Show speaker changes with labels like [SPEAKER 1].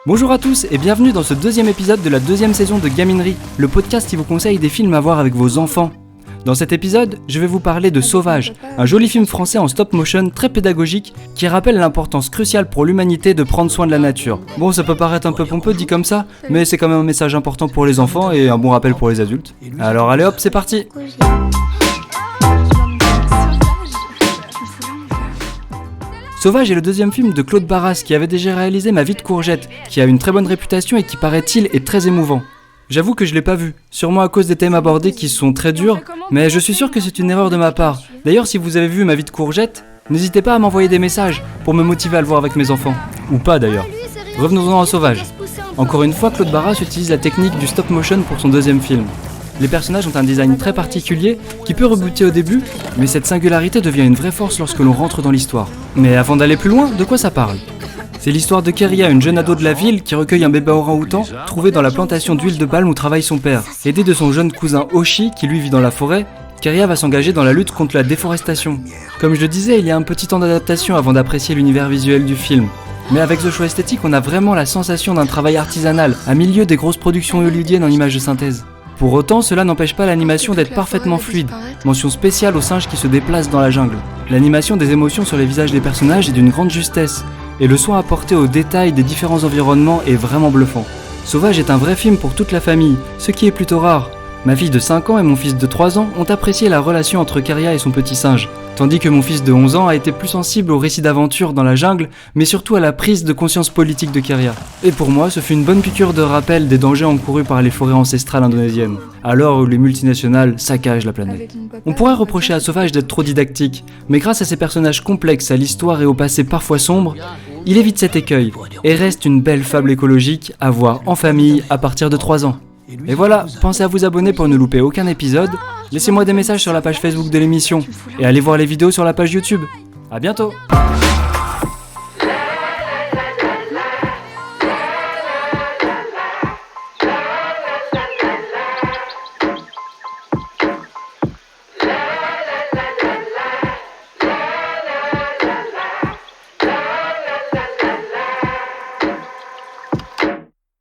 [SPEAKER 1] Bonjour à tous et bienvenue dans ce deuxième épisode de la deuxième saison de Gaminerie, le podcast qui vous conseille des films à voir avec vos enfants. Dans cet épisode, je vais vous parler de Sauvage, un joli film français en stop motion très pédagogique qui rappelle l'importance cruciale pour l'humanité de prendre soin de la nature. Bon, ça peut paraître un peu pompeux dit comme ça, mais c'est quand même un message important pour les enfants et un bon rappel pour les adultes. Alors allez hop, c'est parti! Sauvage est le deuxième film de Claude Barras qui avait déjà réalisé Ma vie de courgette, qui a une très bonne réputation et qui paraît-il est très émouvant. J'avoue que je l'ai pas vu, sûrement à cause des thèmes abordés qui sont très durs, mais je suis sûr que c'est une erreur de ma part. D'ailleurs, si vous avez vu Ma vie de courgette, n'hésitez pas à m'envoyer des messages pour me motiver à le voir avec mes enfants. Ou pas d'ailleurs. Revenons-en à Sauvage. Encore une fois, Claude Barras utilise la technique du stop motion pour son deuxième film. Les personnages ont un design très particulier qui peut rebuter au début, mais cette singularité devient une vraie force lorsque l'on rentre dans l'histoire. Mais avant d'aller plus loin, de quoi ça parle ? C'est l'histoire de Keria, une jeune ado de la ville qui recueille un bébé orang-outan trouvé dans la plantation d'huile de palme où travaille son père. Aidée de son jeune cousin Oshi qui lui vit dans la forêt, Keria va s'engager dans la lutte contre la déforestation. Comme je le disais, il y a un petit temps d'adaptation avant d'apprécier l'univers visuel du film. Mais avec ce choix esthétique, on a vraiment la sensation d'un travail artisanal, à milieu des grosses productions hollywoodiennes en images de synthèse. Pour autant, cela n'empêche pas l'animation d'être parfaitement fluide. Mention spéciale aux singes qui se déplacent dans la jungle. L'animation des émotions sur les visages des personnages est d'une grande justesse, et le soin apporté aux détails des différents environnements est vraiment bluffant. Sauvage est un vrai film pour toute la famille, ce qui est plutôt rare. Ma fille de 5 ans et mon fils de 3 ans ont apprécié la relation entre Keria et son petit singe, tandis que mon fils de 11 ans a été plus sensible au récit d'aventure dans la jungle, mais surtout à la prise de conscience politique de Keria. Et pour moi, ce fut une bonne piqûre de rappel des dangers encourus par les forêts ancestrales indonésiennes, à l'heure où les multinationales saccagent la planète. On pourrait reprocher à Sauvage d'être trop didactique, mais grâce à ses personnages complexes, à l'histoire et au passé parfois sombre, il évite cet écueil, et reste une belle fable écologique à voir en famille à partir de 3 ans. Et voilà, pensez à vous abonner pour ne louper aucun épisode, laissez-moi des messages sur la page Facebook de l'émission, et allez voir les vidéos sur la page YouTube. À bientôt!